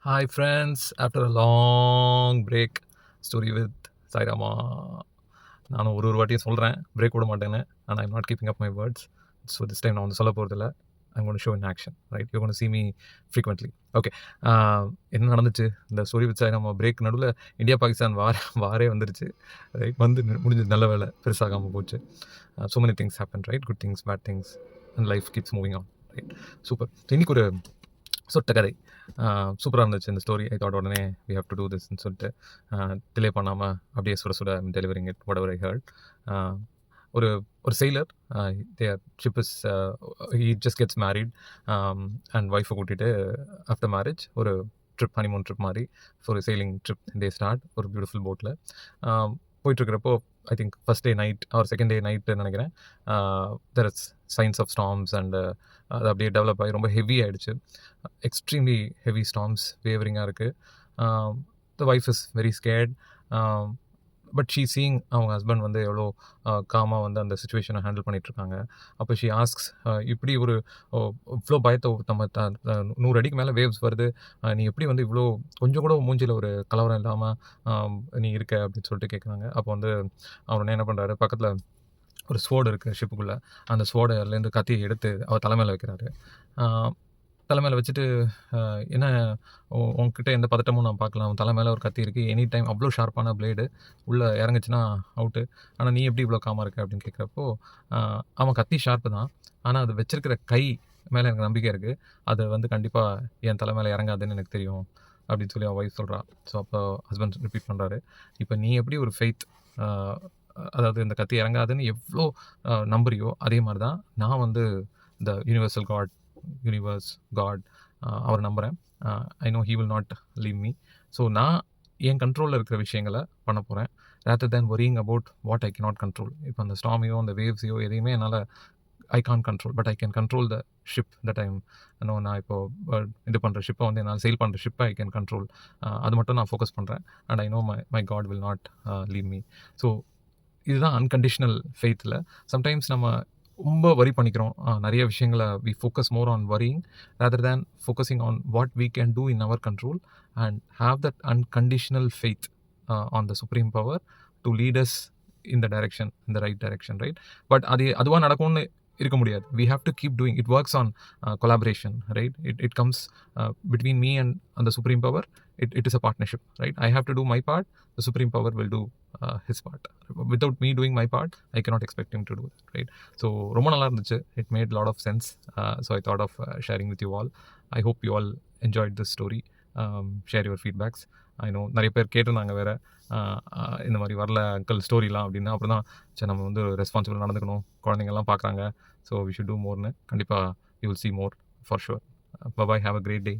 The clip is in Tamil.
Hi friends, after a long break, story with Sairama. நானும் ஒரு வாட்டியும் சொல்கிறேன் பிரேக் விட மாட்டேன்னு, ஆனால் I'm not keeping up my words. So this time நான் வந்து சொல்ல போகிறதில்ல. I'm gonna show in action, right? You gonna see me frequently. Okay. என்ன நடந்துச்சு இந்த ஸ்டோரி வித் சாய்ராமா பிரேக் நடுவில்? இந்தியா பாகிஸ்தான் வாரே வந்துருச்சு, ரைட்? வந்து முடிஞ்சது, நல்ல வேலை பெருசாகாமல் போச்சு. so many things happen, right? Good things, bad things, and life keeps moving on, right? Super. இன்னைக்கு ஒரு சொட்ட கதை சூப்பராக இருந்துச்சு இந்த ஸ்டோரி. ஐ தாட் உடனே வி ஹேவ் டு டூ திஸ்ன்னு சொல்லிட்டு டிலே பண்ணாமல் அப்படியே சுட delivering it whatever I heard. ஒரு ஒரு sailor, their ship is, he just gets married and ஒய்ஃபை கூட்டிகிட்டு ஆஃப்டர் மேரேஜ் ஒரு ட்ரிப், ஹனிமூன் ட்ரிப் மாதிரி, ஒரு செயிலிங் ட்ரிப் டே ஸ்டார்ட் ஒரு பியூட்டிஃபுல் போட்டில் போயிட்டுருக்கிறப்போ, I think first day night or second day night நினைக்கிறேன், there is signs of storms and அது அப்படியே டெவலப் ஆகி ரொம்ப ஹெவி ஆகிடுச்சு. எக்ஸ்ட்ரீம்லி ஹெவி ஸ்டார்ம்ஸ், வேவரிங்காக இருக்குது. The wife is very scared, but she seeing அவங்க ஹஸ்பண்ட் வந்து எவ்வளோ காமாக வந்து அந்த சுச்சுவேஷனை ஹேண்டில் பண்ணிகிட்ருக்காங்க. அப்போ ஷீ ஆஸ்க்ஸ், இப்படி ஒரு இவ்வளோ பயத்தை நம்ம 100 அடிக்கு மேலே வேவ்ஸ் வருது, நீ எப்படி வந்து இவ்வளோ கொஞ்சம் கூட மூஞ்சியில் ஒரு கலவரம் இல்லாமல் நீ இருக்க அப்படின்னு சொல்லிட்டு கேட்குறாங்க. அப்போ வந்து அவர் என்ன பண்ணுறாரு, பக்கத்தில் ஒரு ஸ்வோர்டு இருக்குது ஷிப்புக்குள்ளே, அந்த ஸ்வோர்டுலேருந்து கத்தியை எடுத்து அவர் தலைமையில் வைக்கிறாரு. தலைமையில் வச்சுட்டு, என்ன உங்ககிட்ட எந்த பதட்டமும் நான் பார்க்கலாம், அவன் தலை மேலே ஒரு கத்தி இருக்குது, எனி டைம் அவ்வளோ ஷார்ப்பான பிளேடு உள்ளே இறங்குச்சுன்னா அவுட்டு, ஆனால் நீ எப்படி இவ்வளோ காமாக இருக்க அப்படின்னு கேட்குறப்போ, அவன் கத்தி ஷார்ப்பு தான், ஆனால் அது வச்சிருக்கிற கை மேலே எனக்கு நம்பிக்கை இருக்குது, அது வந்து கண்டிப்பாக என் தலை மேலே இறங்காதுன்னு எனக்கு தெரியும் அப்படின்னு சொல்லி அவன் ஒய்ஃப் சொல்கிறா. ஸோ அப்போ ஹஸ்பண்ட் ரிப்பீட் பண்ணுறாரு, இப்போ நீ எப்படி ஒரு ஃபெய்த், அதாவது இந்த கத்தி இறங்காதுன்னு எவ்வளோ நம்புறியோ, அதே மாதிரி தான் நான் வந்து இந்த யூனிவர்சல் யூனிவர்ஸ் காட் அவரை நம்புகிறேன். I know he will not leave me. So நான் என் கண்ட்ரோலில் இருக்கிற விஷயங்களை பண்ண போகிறேன், rather than worrying about what I cannot control. இப்போ அந்த ஸ்டாமையோ அந்த வேவ்ஸையோ எதையுமே என்னால் I can't control, but I can control the ship that I'm நான் இப்போது இது பண்ணுற ஷிப்பை வந்து என்னால் சேல் பண்ணுற ஷிப்பை ஐ கேன் கண்ட்ரோல். அது மட்டும் நான் ஃபோக்கஸ் பண்ணுறேன், and I know my god will not leave me. So இதுதான் அன்கண்டிஷனல் ஃபெய்த்தில். சம்டைம்ஸ் நம்ம ரொம்ப வரி பண்ணிக்கிறோம், நிறைய விஷயங்களை we focus more on worrying rather than focusing on what we can do in our control and have that unconditional faith on the supreme power to lead us in the direction, in the right direction, right? But அதுவாக நடக்கும்னு இருக்க முடியாது. We have to keep doing it. Works on collaboration, right? It comes between me and the supreme power. It is a partnership, right? I have to do my part, the supreme power will do his part. Without me doing my part, I cannot expect him to do that, right? So ரொம்ப நல்லா இருந்துச்சு, it made a lot of sense. So I thought of sharing with you all. I hope you all enjoyed this story. Share your feedbacks. I know நிறைய பேர் கேட்டிருந்தாங்க வேறு, இந்த மாதிரி வரல அங்கிள் ஸ்டோரிலாம் அப்படின்னா, அப்புறம் தான் சரி நம்ம வந்து ரெஸ்பான்சிபிள் நடந்துக்கணும், குழந்தைங்கள்லாம் பார்க்குறாங்க, ஸோ வி ஷுட் டூ மோர்னு. கண்டிப்பாக you will see more for sure. Bye bye, have a great day.